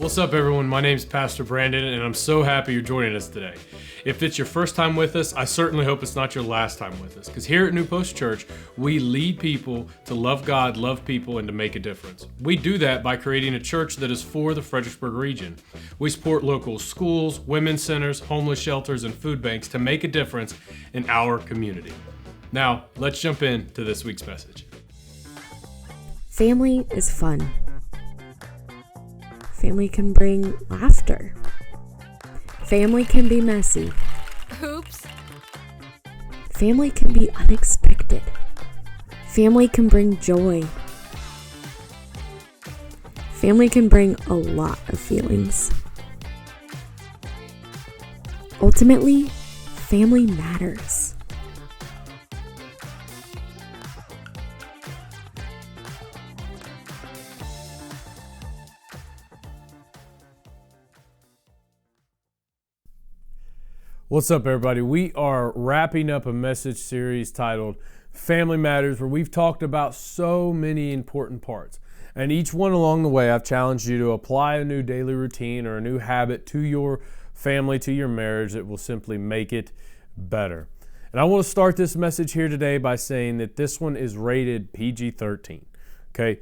What's up, everyone? My name's Pastor Brandon, and I'm so happy you're joining us today. If it's your first time with us, I certainly hope it's not your last time with us, because here at New Post Church, we lead people to love God, love people, and to make a difference. We do that by creating a church that is for the Fredericksburg region. We support local schools, women's centers, homeless shelters, and food banks to make a difference in our community. Now, let's jump into this week's message. Family is fun. Family can bring laughter. Family can be messy. Oops. Family can be unexpected. Family can bring joy. Family can bring a lot of feelings. Ultimately, family matters. What's up, everybody? We are wrapping up a message series titled Family Matters, where we've talked about so many important parts. And each one along the way, I've challenged you to apply a new daily routine or a new habit to your family, to your marriage that will simply make it better. And I want to start this message here today by saying that this one is rated PG-13, okay?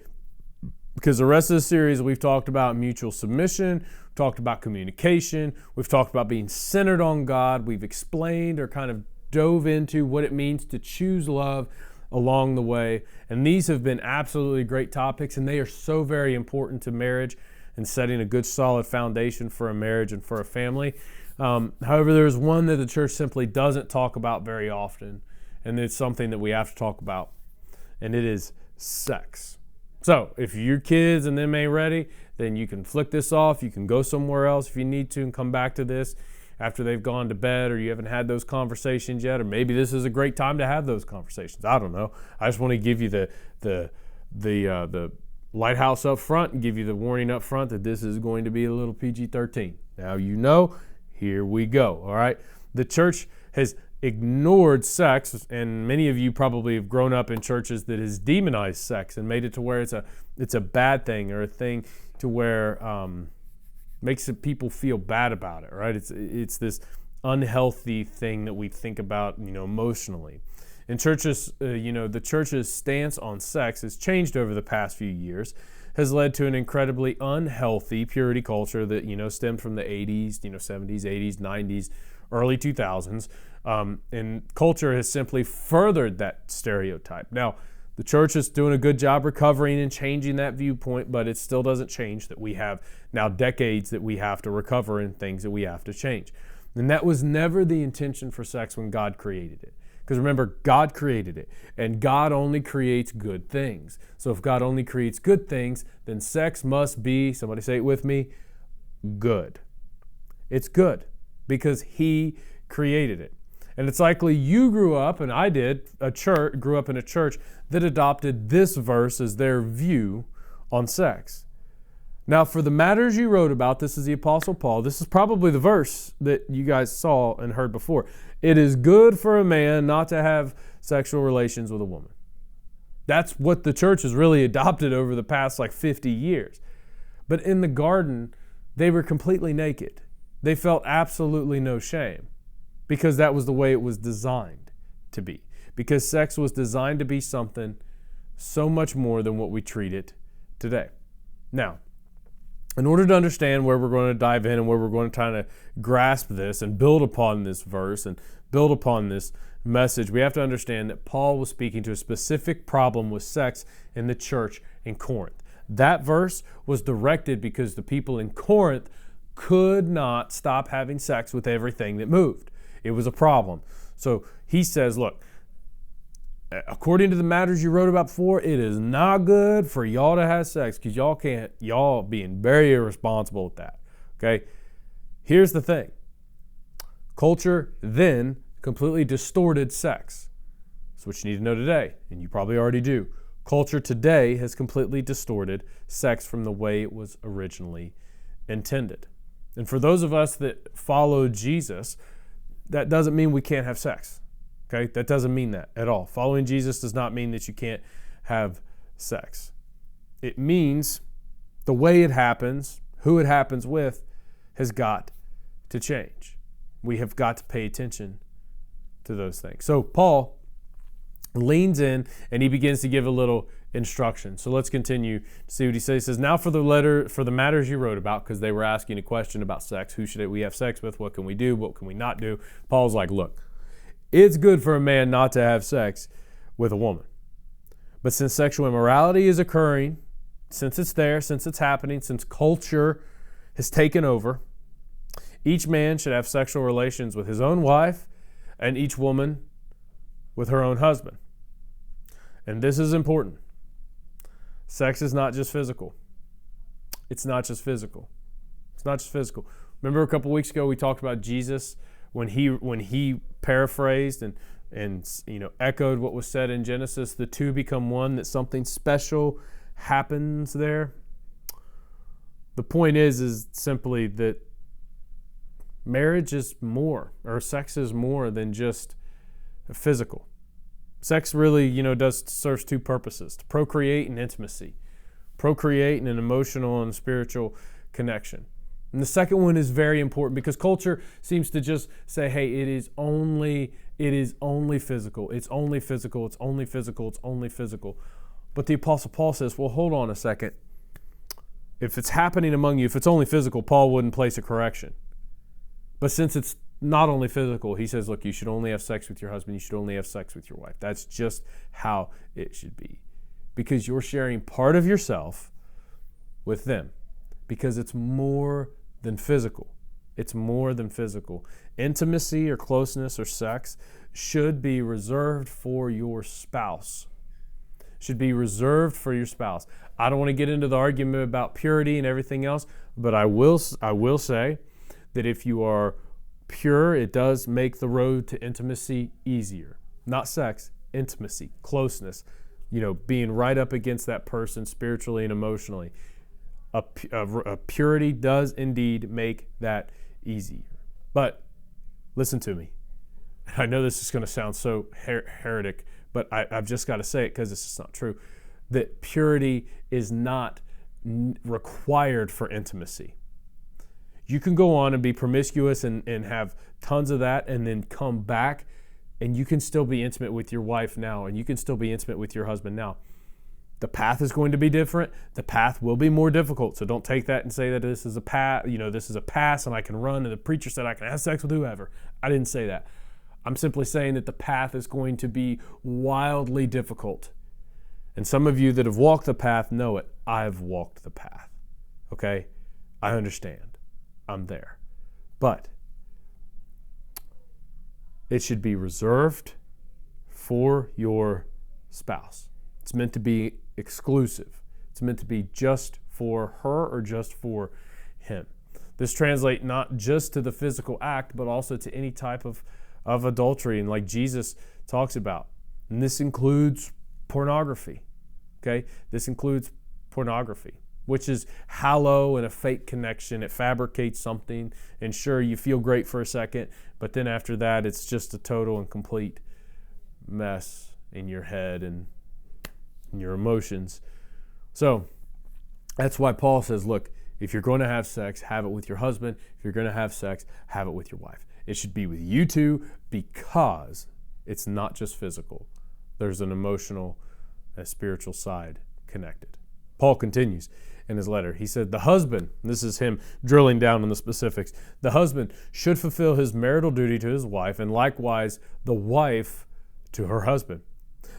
Because the rest of the series, we've talked about mutual submission, we've talked about communication, we've talked about being centered on God, we've explained or kind of dove into what it means to choose love along the way. And these have been absolutely great topics, and they are so very important to marriage and setting a good solid foundation for a marriage and for a family. However, there's one that the church simply doesn't talk about very often, and it's something that we have to talk about, and it is sex. So if your kids and them ain't ready, then you can flick this off. You can go somewhere else if you need to and come back to this after they've gone to bed, or you haven't had those conversations yet, or maybe this is a great time to have those conversations. I don't know. I just want to give you the lighthouse up front and give you the warning up front that this is going to be a little PG-13. Now you know, here we go, all right? The church has ignored sex, and many of you probably have grown up in churches that has demonized sex and made it to where it's a bad thing, or a thing to where makes people feel bad about it, right? It's this unhealthy thing that we think about, emotionally. And churches, the church's stance on sex has changed over the past few years, has led to an incredibly unhealthy purity culture that stemmed from the 80s, 70s, 80s, 90s, early 2000s. And culture has simply furthered that stereotype. Now, the church is doing a good job recovering and changing that viewpoint, but it still doesn't change that we have now decades that we have to recover and things that we have to change. And that was never the intention for sex when God created it. Because remember, God created it, and God only creates good things. So if God only creates good things, then sex must be, somebody say it with me, good. It's good because He created it. And it's likely you grew up, and I did, grew up in a church that adopted this verse as their view on sex. Now, for the matters you wrote about, this is the Apostle Paul. This is probably the verse that you guys saw and heard before. It is good for a man not to have sexual relations with a woman. That's what the church has really adopted over the past 50 years. But in the garden, they were completely naked. They felt absolutely no shame, because that was the way it was designed to be. Because sex was designed to be something so much more than what we treat it today. Now, in order to understand where we're going to dive in and where we're going to try to grasp this and build upon this verse and build upon this message, we have to understand that Paul was speaking to a specific problem with sex in the church in Corinth. That verse was directed because the people in Corinth could not stop having sex with everything that moved. It was a problem. So he says, look, according to the matters you wrote about before, it is not good for y'all to have sex because y'all being very irresponsible with that. Okay? Here's the thing. Culture then completely distorted sex. That's what you need to know today, and you probably already do. Culture today has completely distorted sex from the way it was originally intended. And for those of us that follow Jesus, that doesn't mean we can't have sex. Okay? That doesn't mean that at all. Following Jesus does not mean that you can't have sex. It means the way it happens, who it happens with, has got to change. We have got to pay attention to those things. So Paul leans in and he begins to give a little instruction. So let's continue to see what he says. He says, now for the matters you wrote about, because they were asking a question about sex. Who should we have sex with? What can we do? What can we not do? Paul's like, look, it's good for a man not to have sex with a woman. But since sexual immorality is occurring, since it's there, since it's happening, since culture has taken over, each man should have sexual relations with his own wife and each woman with her own husband. And this is important. Sex is not just physical. It's not just physical. It's not just physical. Remember a couple weeks ago we talked about Jesus when he paraphrased and echoed what was said in Genesis, the two become one, that something special happens there. The point is simply that marriage is more, or sex is more than just physical. Sex really, serves two purposes: to procreate and intimacy, procreate and an emotional and spiritual connection. And the second one is very important because culture seems to just say, hey, it is only physical. It's only physical. It's only physical. It's only physical. But the Apostle Paul says, well, hold on a second. If it's happening among you, if it's only physical, Paul wouldn't place a correction. But since it's not only physical, he says, look, you should only have sex with your husband. You should only have sex with your wife. That's just how it should be. Because you're sharing part of yourself with them. Because it's more than physical. It's more than physical. Intimacy or closeness or sex should be reserved for your spouse. Should be reserved for your spouse. I don't want to get into the argument about purity and everything else, but I will say that if you are pure, it does make the road to intimacy easier. Not sex, intimacy, closeness, being right up against that person spiritually and emotionally. A purity does indeed make that easier. But listen to me. I know this is going to sound so heretic, but I've just got to say it because it's just not true. That purity is not required for intimacy. You can go on and be promiscuous and have tons of that and then come back and you can still be intimate with your wife now and you can still be intimate with your husband now. The path is going to be different. The path will be more difficult. So don't take that and say that this is a path, this is a pass and I can run and the preacher said I can have sex with whoever. I didn't say that. I'm simply saying that the path is going to be wildly difficult. And some of you that have walked the path know it. I've walked the path. Okay? I understand. I'm there. But it should be reserved for your spouse. It's meant to be exclusive. It's meant to be just for her or just for him. This translates not just to the physical act, but also to any type of adultery, and like Jesus talks about. And this includes pornography. Okay? This includes pornography, which is hollow and a fake connection. It fabricates something, and sure, you feel great for a second, but then after that, it's just a total and complete mess in your head and in your emotions. So that's why Paul says, look, if you're going to have sex, have it with your husband. If you're going to have sex, have it with your wife. It should be with you two because it's not just physical. There's an emotional and spiritual side connected. Paul continues in his letter. He said, the husband, this is him drilling down on the specifics, the husband should fulfill his marital duty to his wife, and likewise the wife to her husband.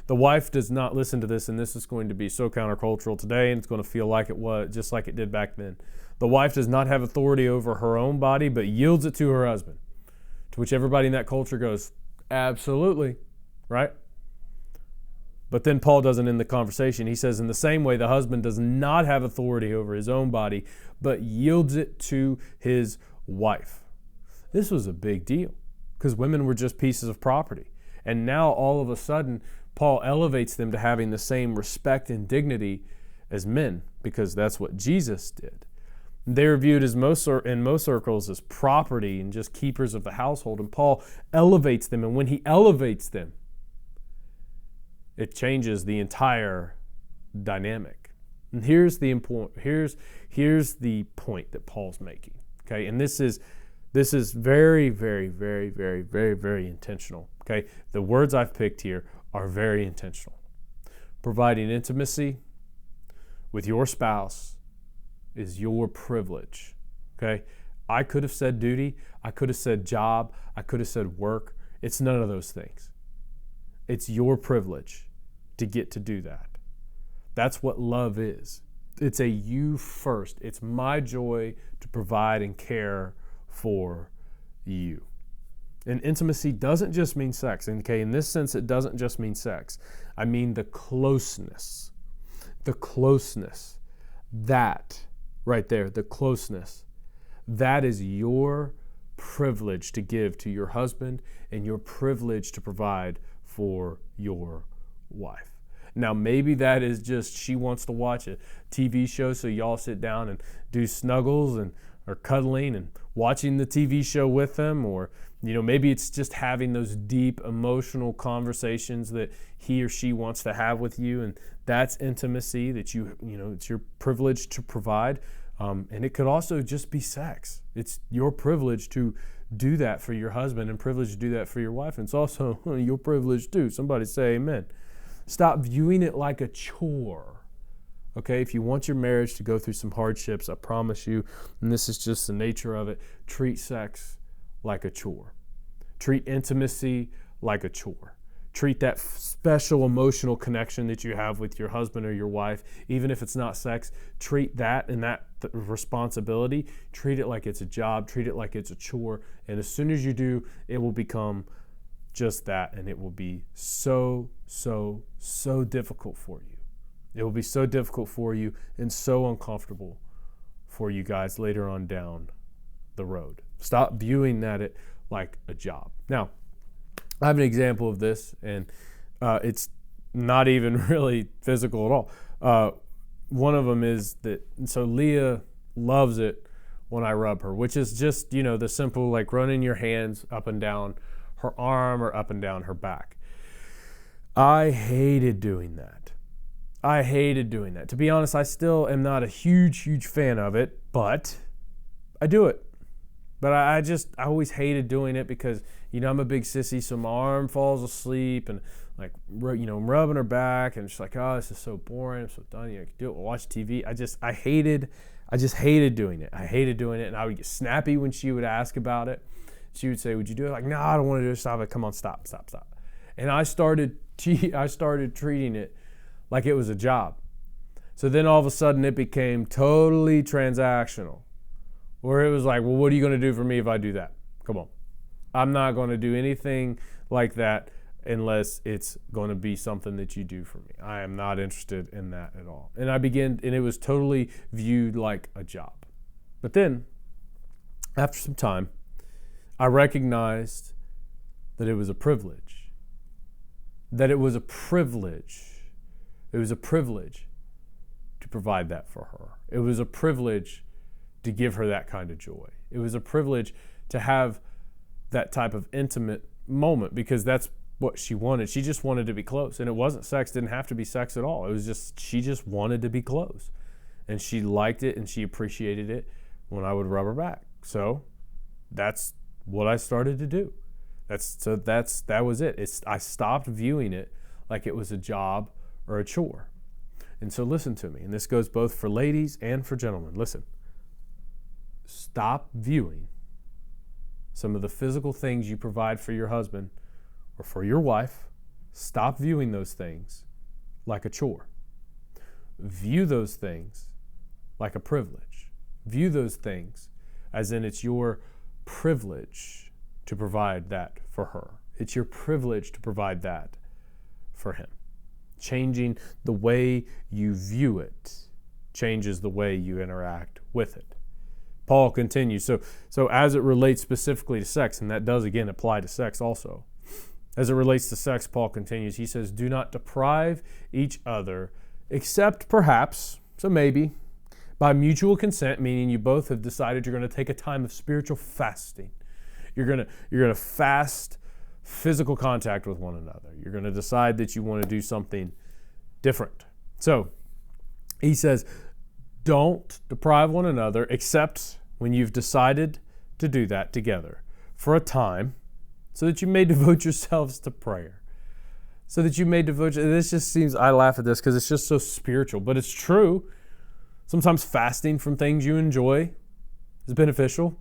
The wife does not listen to this, and this is going to be so countercultural today, and it's going to feel like it was just like it did back then. The wife does not have authority over her own body, but yields it to her husband. To which everybody in that culture goes, absolutely, right? But then Paul doesn't end the conversation. He says, in the same way, the husband does not have authority over his own body, but yields it to his wife. This was a big deal because women were just pieces of property. And now all of a sudden, Paul elevates them to having the same respect and dignity as men because that's what Jesus did. They're viewed in most circles as property and just keepers of the household. And Paul elevates them. And when he elevates them, it changes the entire dynamic. And here's the point that Paul's making. Okay, and this is very, very, very, very, very, very intentional. Okay, the words I've picked here are very intentional. Providing intimacy with your spouse is your privilege. Okay, I could have said duty, I could have said job, I could have said work. It's none of those things. It's your privilege to get to do that. That's what love is. It's a you first. It's my joy to provide and care for you. And intimacy doesn't just mean sex. Okay, in this sense, it doesn't just mean sex. I mean the closeness. The closeness. That right there, the closeness. That is your privilege to give to your husband and your privilege to provide for your wife. Now, maybe that is just she wants to watch a TV show, so y'all sit down and do snuggles and or cuddling and watching the TV show with them, or maybe it's just having those deep emotional conversations that he or she wants to have with you, and that's intimacy that it's your privilege to provide. And it could also just be sex. It's your privilege to do that for your husband and privilege to do that for your wife. And it's also your privilege too. Somebody say amen. Stop viewing it like a chore. Okay, if you want your marriage to go through some hardships, I promise you, and this is just the nature of it, treat sex like a chore. Treat intimacy like a chore. Treat that special emotional connection that you have with your husband or your wife, even if it's not sex, treat that and that responsibility, treat it like it's a job, treat it like it's a chore. And as soon as you do, it will become just that, and it will be so, so, so difficult for you. It will be so difficult for you and so uncomfortable for you guys later on down the road. Stop viewing it like a job. Now, I have an example of this, and it's not even really physical at all. One of them is that, so Leah loves it when I rub her, which is just, the simple, like running your hands up and down her arm or up and down her back. I hated doing that. To be honest, I still am not a huge fan of it, but I do it. But I always hated doing it because, I'm a big sissy, so my arm falls asleep and I'm rubbing her back and she's like, oh, this is so boring. I'm so done. I can do it. We'll watch TV. I just hated doing it. I hated doing it, and I would get snappy when she would ask about it. She would say, would you do it? Like, no, I don't want to do it. Stop it. Come on, stop. And I started treating it like it was a job. So then all of a sudden it became totally transactional, where it was like, well, what are you going to do for me if I do that? Come on. I'm not going to do anything like that unless it's going to be something that you do for me. I am not interested in that at all. And and it was totally viewed like a job. But then, after some time, I recognized that it was a privilege. It was a privilege to provide that for her. It was a privilege to give her that kind of joy. It was a privilege to have that type of intimate moment, because that's what she wanted. She just wanted to be close. And it wasn't sex, didn't have to be sex at all. It was just, she just wanted to be close. And she liked it and she appreciated it when I would rub her back. So that's what I started to do. That was it. I stopped viewing it like it was a job or a chore. And so listen to me, and this goes both for ladies and for gentlemen. Listen, stop viewing some of the physical things you provide for your husband or for your wife. Stop viewing those things like a chore. View those things like a privilege. View those things as in it's your privilege to provide that for her. It's your privilege to provide that for him. Changing the way you view it changes the way you interact with it. Paul continues, so as it relates specifically to sex, and that does again apply to sex also. As it relates to sex, Paul continues, he says, do not deprive each other, except perhaps, so maybe, by mutual consent, meaning you both have decided you're going to take a time of spiritual fasting. You're going to fast physical contact with one another. You're going to decide that you want to do something different. So, He says, don't deprive one another except when you've decided to do that together for a time so that you may devote yourselves to prayer. So that you may devote, this just seems, I laugh at this because it's just so spiritual, but it's true. Sometimes fasting from things you enjoy is beneficial.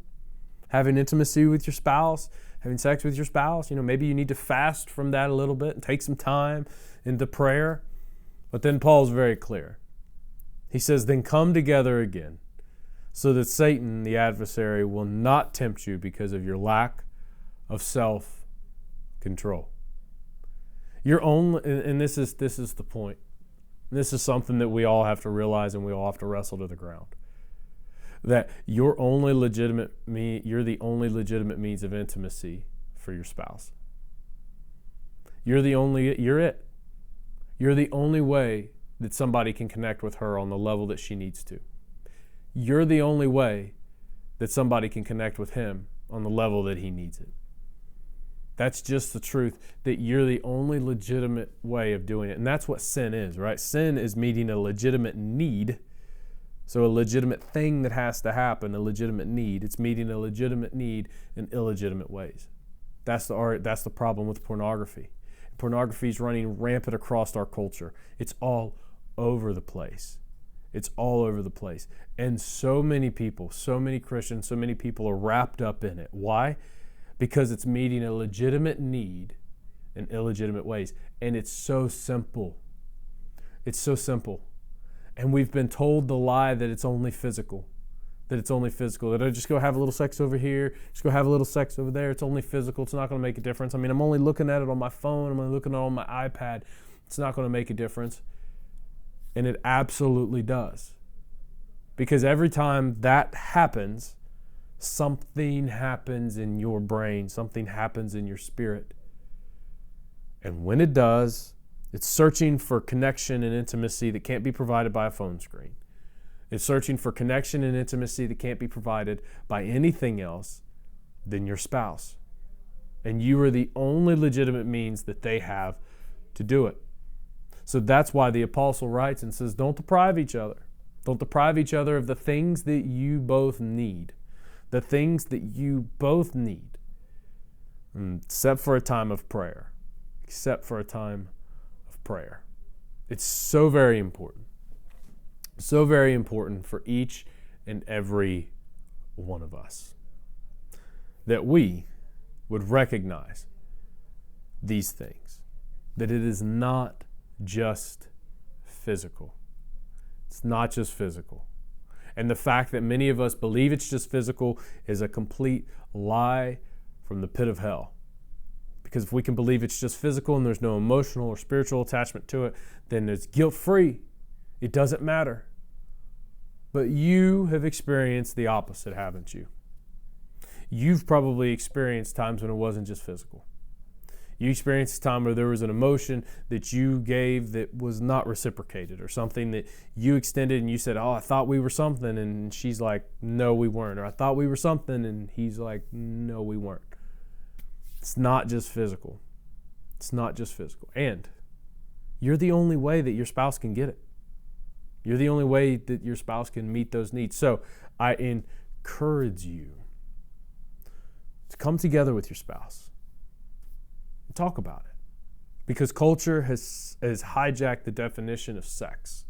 Having intimacy with your spouse, having sex with your spouse, maybe you need to fast from that a little bit and take some time into prayer. But then Paul's very clear. He says, then come together again so that Satan, the adversary, will not tempt you because of your lack of self-control. You're only, and this is the point. This is something that we all have to realize and we all have to wrestle to the ground. That you're the only legitimate means of intimacy for your spouse. You're it. You're the only way that somebody can connect with her on the level that she needs to. You're the only way that somebody can connect with him on the level that he needs it. That's just the truth, that you're the only legitimate way of doing it. And that's what sin is, right? Sin is meeting a legitimate need. So a legitimate thing that has to happen, a legitimate need. It's meeting a legitimate need in illegitimate ways. That's the problem with pornography. Pornography is running rampant across our culture. It's all over the place. It's all over the place. And so many people, so many Christians, so many people are wrapped up in it. Why? Because it's meeting a legitimate need in illegitimate ways. And it's so simple. It's so simple. And we've been told the lie that it's only physical. That I just go have a little sex over here, just go have a little sex over there. It's only physical. It's not going to make a difference. I mean, I'm only looking at it on my phone. I'm only looking at it on my iPad. It's not going to make a difference. And it absolutely does. Because every time that happens, something happens in your brain. Something happens in your spirit. And when it does, it's searching for connection and intimacy that can't be provided by a phone screen. It's searching for connection and intimacy that can't be provided by anything else than your spouse. And you are the only legitimate means that they have to do it. So that's why the apostle writes and says, don't deprive each other. Don't deprive each other of the things that you both need. The things that you both need. Except for a time of prayer. Except for a time of prayer. It's so very important. So very important for each and every one of us that we would recognize these things, that it is not just physical. It's not just physical. And the fact that many of us believe it's just physical is a complete lie from the pit of hell. Because if we can believe it's just physical and there's no emotional or spiritual attachment to it, then it's guilt-free. It doesn't matter. But you have experienced the opposite, haven't you? You've probably experienced times when it wasn't just physical. You experienced a time where there was an emotion that you gave that was not reciprocated, or something that you extended and you said, oh, I thought we were something, and she's like, no, we weren't. Or I thought we were something, and he's like, no, we weren't. It's not just physical. It's not just physical. And you're the only way that your spouse can get it. You're the only way that your spouse can meet those needs. So I encourage you to come together with your spouse and talk about it. Because culture has hijacked the definition of sex.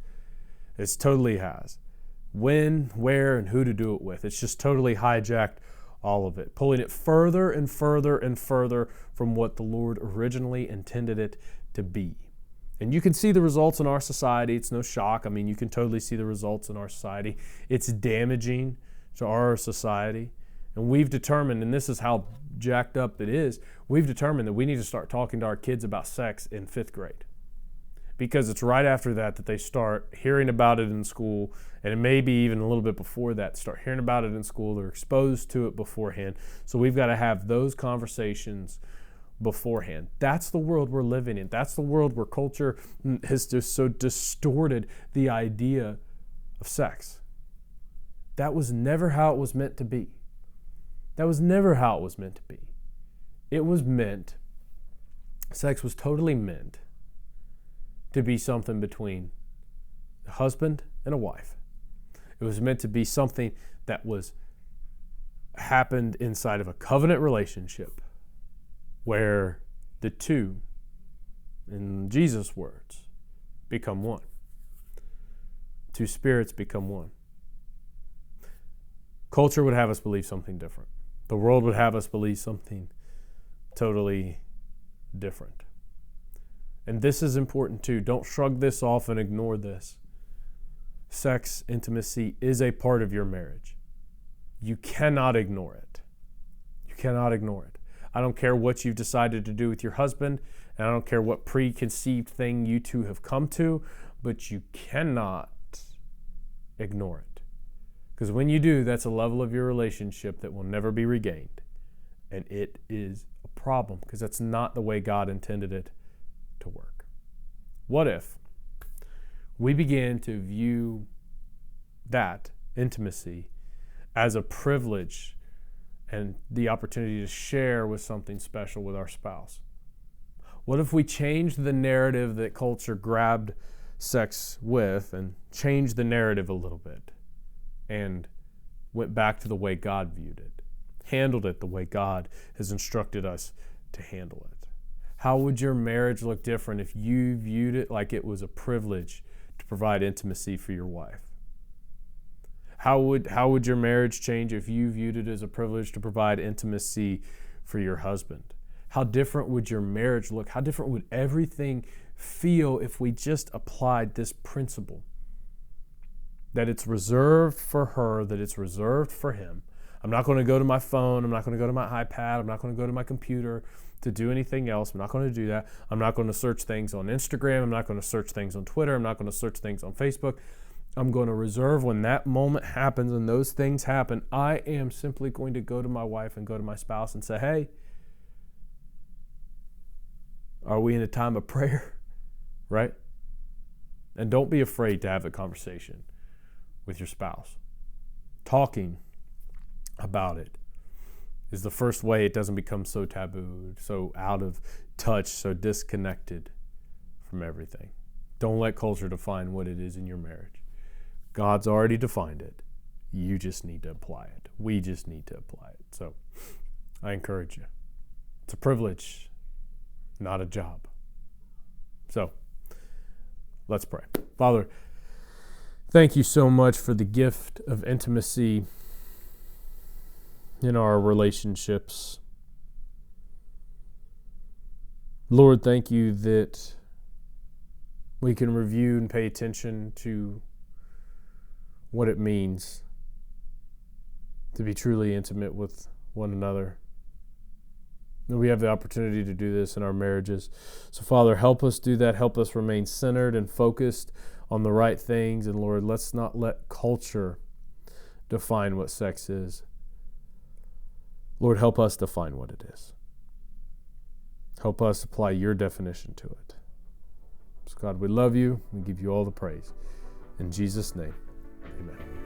It totally has. When, where, and who to do it with. It's just totally hijacked all of it, pulling it further and further and further from what the Lord originally intended it to be. And you can see the results in our society. It's no shock. I mean, you can totally see the results in our society. It's damaging to our society. And we've determined, and this is how jacked up it is, we've determined that we need to start talking to our kids about sex in 5th grade. Because it's right after that they start hearing about it in school, and maybe even a little bit before that, start hearing about it in school. They're exposed to it beforehand. So we've got to have those conversations beforehand. That's the world we're living in. That's the world where culture has just so distorted the idea of sex. That was never how it was meant to be. That was never how it was meant to be. Sex was totally meant to be something between a husband and a wife. It was meant to be something that was happened inside of a covenant relationship where the two, in Jesus' words, become one. Two spirits become one. Culture would have us believe something different. The world would have us believe something totally different. And this is important too. Don't shrug this off and ignore this. Sex, intimacy is a part of your marriage. You cannot ignore it. You cannot ignore it. I don't care what you've decided to do with your husband, and I don't care what preconceived thing you two have come to, but you cannot ignore it. Because when you do, that's a level of your relationship that will never be regained. And it is a problem, because that's not the way God intended it to work. What if we began to view that intimacy as a privilege and the opportunity to share with something special with our spouse? What if we changed the narrative that culture grabbed sex with and changed the narrative a little bit and went back to the way God viewed it, handled it the way God has instructed us to handle it? How would your marriage look different if you viewed it like it was a privilege to provide intimacy for your wife? How would your marriage change if you viewed it as a privilege to provide intimacy for your husband? How different would your marriage look? How different would everything feel if we just applied this principle? That it's reserved for her, that it's reserved for him. I'm not going to go to my phone. I'm not going to go to my iPad. I'm not going to go to my computer to do anything else. I'm not going to do that. I'm not going to search things on Instagram. I'm not going to search things on Twitter. I'm not going to search things on Facebook. I'm going to reserve when that moment happens and those things happen. I am simply going to go to my wife and go to my spouse and say, hey, are we in a time of prayer? Right? And don't be afraid to have a conversation with your spouse. Talking about it is the first way it doesn't become so taboo, so out of touch, so disconnected from everything. Don't let culture define what it is in your marriage. God's already defined it. You just need to apply it. We just need to apply it. So I encourage you. It's a privilege, not a job. So let's pray. Father, thank you so much for the gift of intimacy in our relationships. Lord, thank you that we can review and pay attention to what it means to be truly intimate with one another. And we have the opportunity to do this in our marriages. So, Father, help us do that. Help us remain centered and focused on the right things. And, Lord, let's not let culture define what sex is. Lord, help us define what it is. Help us apply your definition to it. So, God, we love you. We give you all the praise. In Jesus' name, amen.